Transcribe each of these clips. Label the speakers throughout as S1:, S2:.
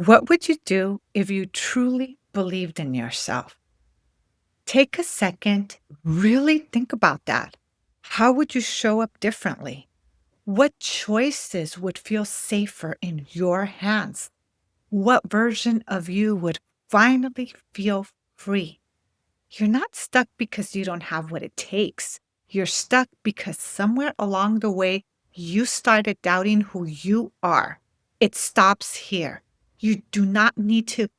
S1: What would you do if you truly believed in yourself? Take a second, really think about that. How would you show up differently? What choices would feel safer in your hands? What version of you would finally feel free? You're not stuck because you don't have what it takes. You're stuck because somewhere along the way, you started doubting who you are. It stops here. You do not need to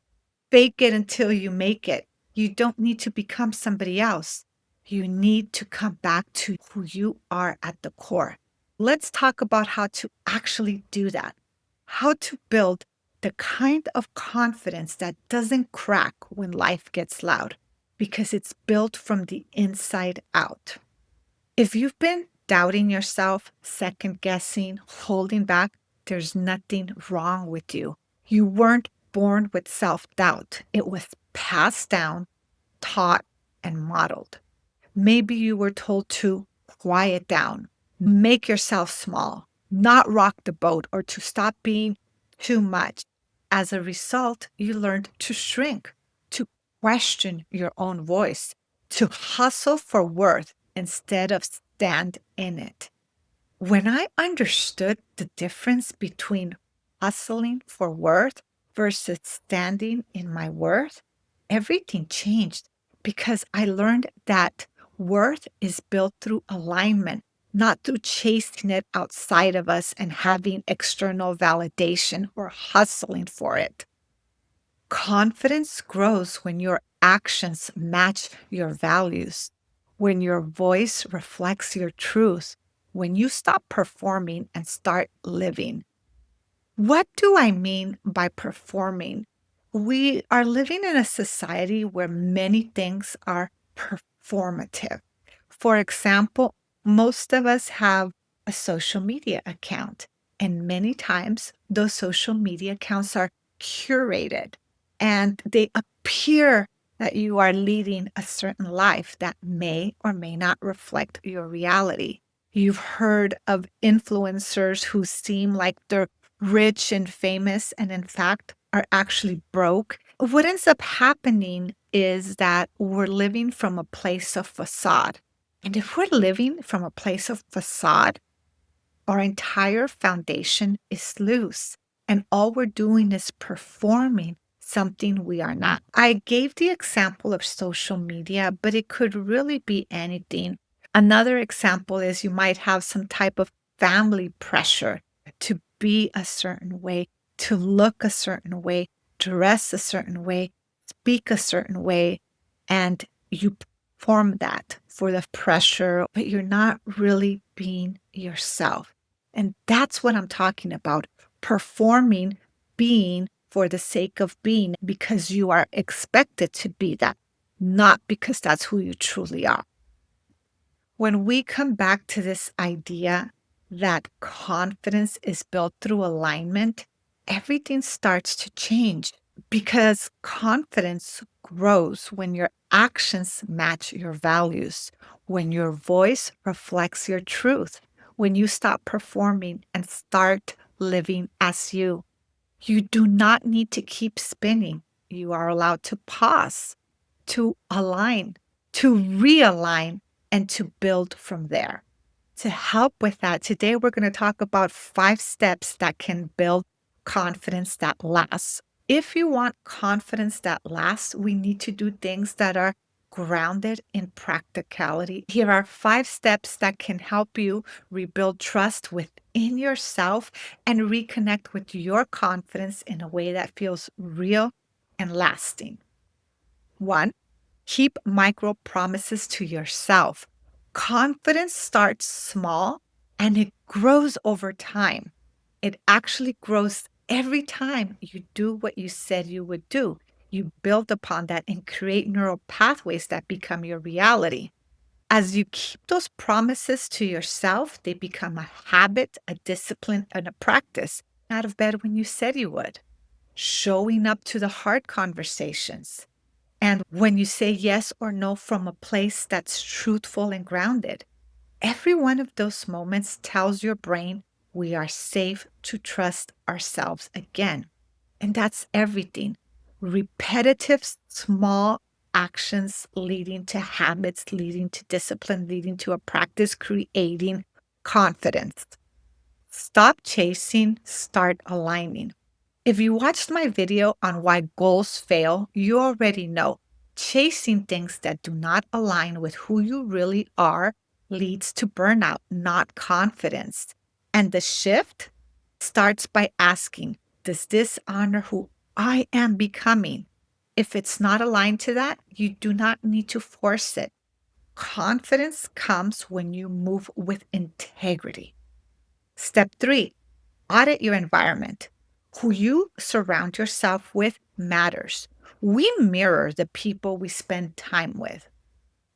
S1: fake it until you make it. You don't need to become somebody else. You need to come back to who you are at the core. Let's talk about how to actually do that. How to build the kind of confidence that doesn't crack when life gets loud because it's built from the inside out. If you've been doubting yourself, second guessing, holding back, there's nothing wrong with you. You weren't born with self doubt, it was passed down, taught, and modeled. Maybe you were told to quiet down, make yourself small, not rock the boat, or to stop being too much. As a result, you learned to shrink, to question your own voice, to hustle for worth instead of stand in it. When I understood the difference between hustling for worth versus standing in my worth, everything changed because I learned that worth is built through alignment, not through chasing it outside of us and having external validation or hustling for it. Confidence grows when your actions match your values, when your voice reflects your truth, when you stop performing and start living. What do I mean by performing? We are living in a society where many things are performative. For example, most of us have a social media account, and many times those social media accounts are curated and they appear that you are leading a certain life that may or may not reflect your reality. You've heard of influencers who seem like they're rich and famous and in fact are actually broke. What ends up happening is that we're living from a place of facade. And if we're living from a place of facade, our entire foundation is loose. And all we're doing is performing something we are not. I gave the example of social media, but it could really be anything. Another example is you might have some type of family pressure to be a certain way, to look a certain way, dress a certain way, speak a certain way, and you perform that for the pressure, but you're not really being yourself. And that's what I'm talking about performing, being for the sake of being because you are expected to be that, not because that's who you truly are. When we come back to this idea that confidence is built through alignment, everything starts to change because confidence grows when your actions match your values, when your voice reflects your truth, when you stop performing and start living as you. You do not need to keep spinning. You are allowed to pause, to align, to realign, and to build from there. To help with that, today we're going to talk about 5 steps that can build confidence that lasts. If you want confidence that lasts, we need to do things that are grounded in practicality. Here are 5 steps that can help you rebuild trust within yourself and reconnect with your confidence in a way that feels real and lasting. One, keep micro promises to yourself. Confidence starts small and it grows over time. It actually grows every time you do what you said you would do. You build upon that and create neural pathways that become your reality. As you keep those promises to yourself, they become a habit, a discipline, and a practice. Out of bed when you said you would, showing up to the hard conversations, and when you say yes or no from a place that's truthful and grounded. Every one of those moments tells your brain we are safe to trust ourselves again. And that's everything. Repetitive, small actions leading to habits, leading to discipline, leading to a practice, creating confidence. Stop chasing, start aligning. If you watched my video on why goals fail, you already know chasing things that do not align with who you really are leads to burnout, not confidence. And the shift starts by asking, does this honor who I am becoming? If it's not aligned to that, you do not need to force it. Confidence comes when you move with integrity. Step three, audit your environment. Who you surround yourself with matters. We mirror the people we spend time with.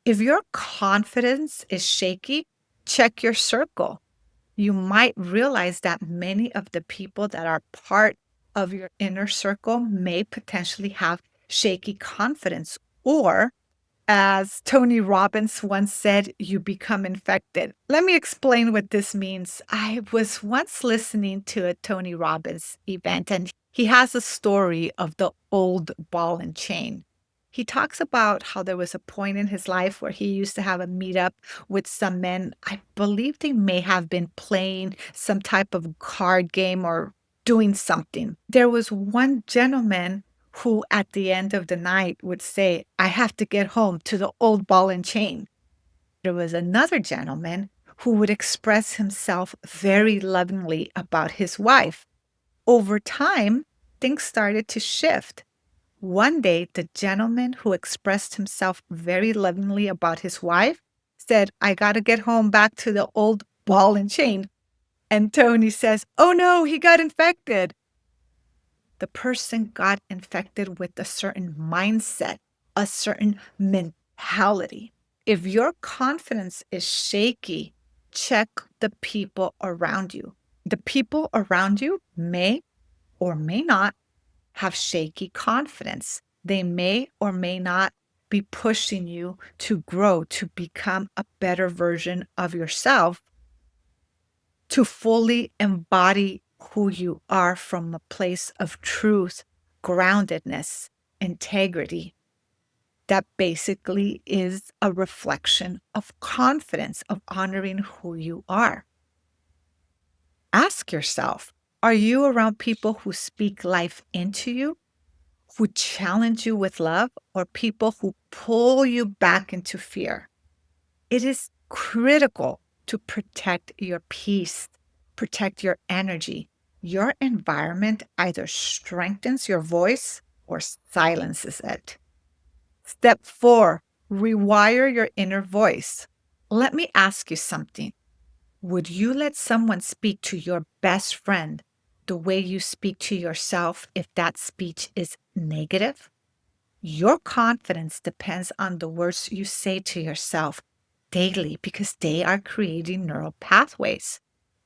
S1: If your confidence is shaky, check your circle. You might realize that many of the people that are part of your inner circle may potentially have shaky confidence, or as Tony Robbins once said, you become infected. Let me explain what this means. I was once listening to a Tony Robbins event, and he has a story of the old ball and chain. He talks about how there was a point in his life where he used to have a meetup with some men. I believe they may have been playing some type of card game or doing something. There was one gentleman who at the end of the night would say, I have to get home to the old ball and chain. There was another gentleman who would express himself very lovingly about his wife. Over time, things started to shift. One day, the gentleman who expressed himself very lovingly about his wife said, I got to get home back to the old ball and chain. And Tony says, oh no, he got infected. The person got infected with a certain mindset, a certain mentality. If your confidence is shaky, check the people around you. The people around you may or may not have shaky confidence. They may or may not be pushing you to grow, to become a better version of yourself, to fully embody who you are from a place of truth, groundedness, integrity. That basically is a reflection of confidence, of honoring who you are. Ask yourself, are you around people who speak life into you, who challenge you with love, or people who pull you back into fear? It is critical to protect your peace, protect your energy. Your environment either strengthens your voice or silences it. Step four, rewire your inner voice. Let me ask you something. Would you let someone speak to your best friend the way you speak to yourself if that speech is negative? Your confidence depends on the words you say to yourself daily because they are creating neural pathways.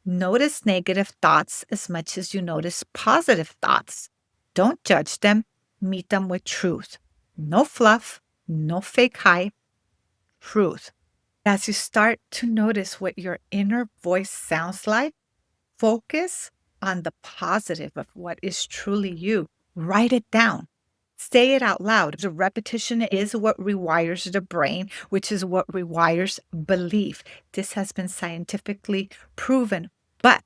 S1: Notice negative thoughts as much as you notice positive thoughts. Don't judge them, meet them with truth. No fluff, no fake hype, truth. As you start to notice what your inner voice sounds like, focus on the positive of what is truly you. Write it down. Say it out loud. The repetition is what rewires the brain, which is what rewires belief. This has been scientifically proven, but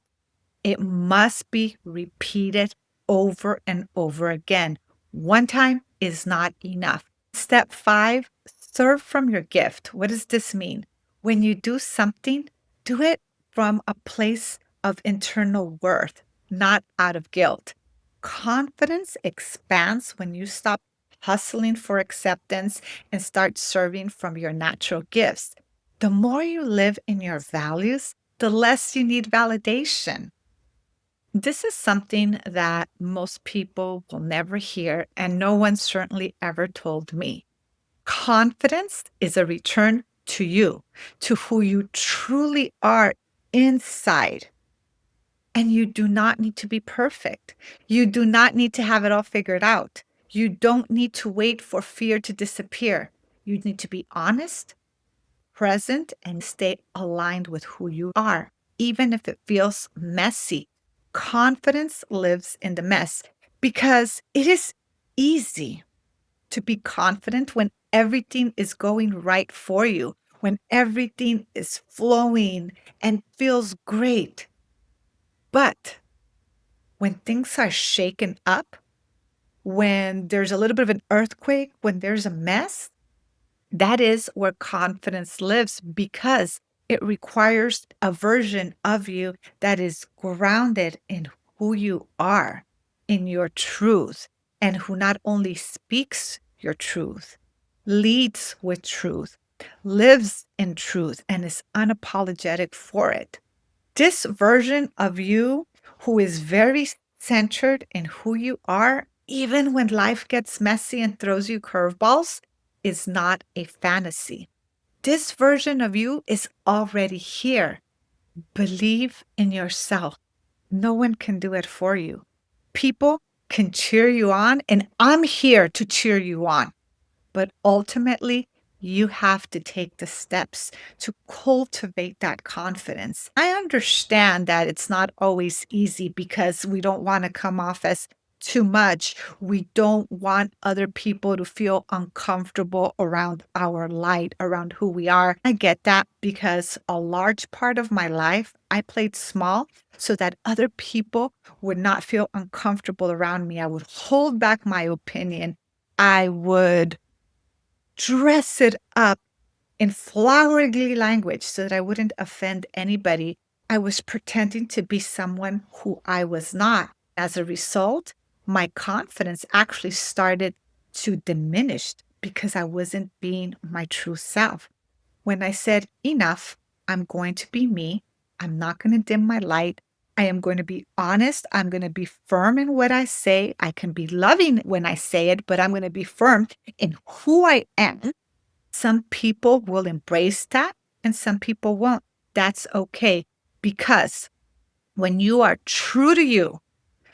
S1: it must be repeated over and over again. One time is not enough. Step five, serve from your gift. What does this mean? When you do something, do it from a place of internal worth, not out of guilt. Confidence expands when you stop hustling for acceptance and start serving from your natural gifts. The more you live in your values, the less you need validation. This is something that most people will never hear, and no one certainly ever told me. Confidence is a return to you, to who you truly are inside. And you do not need to be perfect. You do not need to have it all figured out. You don't need to wait for fear to disappear. You need to be honest, present, and stay aligned with who you are, even if it feels messy. Confidence lives in the mess. because it is easy to be confident when everything is going right for you, when everything is flowing and feels great. But when things are shaken up, when there's a little bit of an earthquake, when there's a mess, that is where confidence lives because it requires a version of you that is grounded in who you are, in your truth, and who not only speaks your truth, leads with truth, lives in truth, and is unapologetic for it. This version of you who is very centered in who you are, even when life gets messy and throws you curveballs, is not a fantasy. This version of you is already here. Believe in yourself. No one can do it for you. People can cheer you on, and I'm here to cheer you on. But ultimately, you have to take the steps to cultivate that confidence. I understand that it's not always easy because we don't want to come off as too much. We don't want other people to feel uncomfortable around our light, around who we are. I get that because a large part of my life, I played small so that other people would not feel uncomfortable around me. I would hold back my opinion. I would dress it up in flowery language so that I wouldn't offend anybody. I was pretending to be someone who I was not. As a result, my confidence actually started to diminish because I wasn't being my true self. When I said, enough, I'm going to be me. I'm not going to dim my light. I am going to be honest. I'm going to be firm in what I say. I can be loving when I say it, but I'm going to be firm in who I am. Some people will embrace that and some people won't. That's okay because when you are true to you,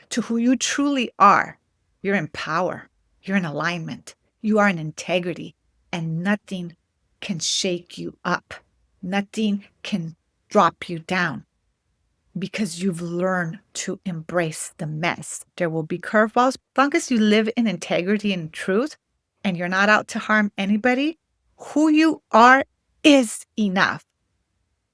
S1: to who you truly are, you're in power, you're in alignment, you are in integrity, and nothing can shake you up. Nothing can drop you down because you've learned to embrace the mess. There will be curveballs. As long as you live in integrity and truth and you're not out to harm anybody, who you are is enough.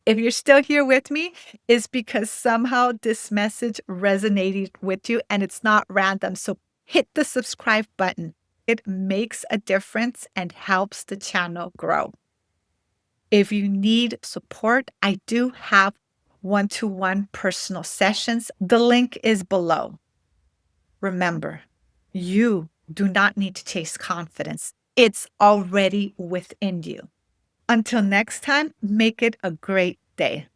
S1: If you're still here with me, it's because somehow this message resonated with you and it's not random. So hit the subscribe button. It makes a difference and helps the channel grow. If you need support, I do have one-to-one personal sessions. The link is below. Remember, you do not need to chase confidence. It's already within you. Until next time, make it a great day.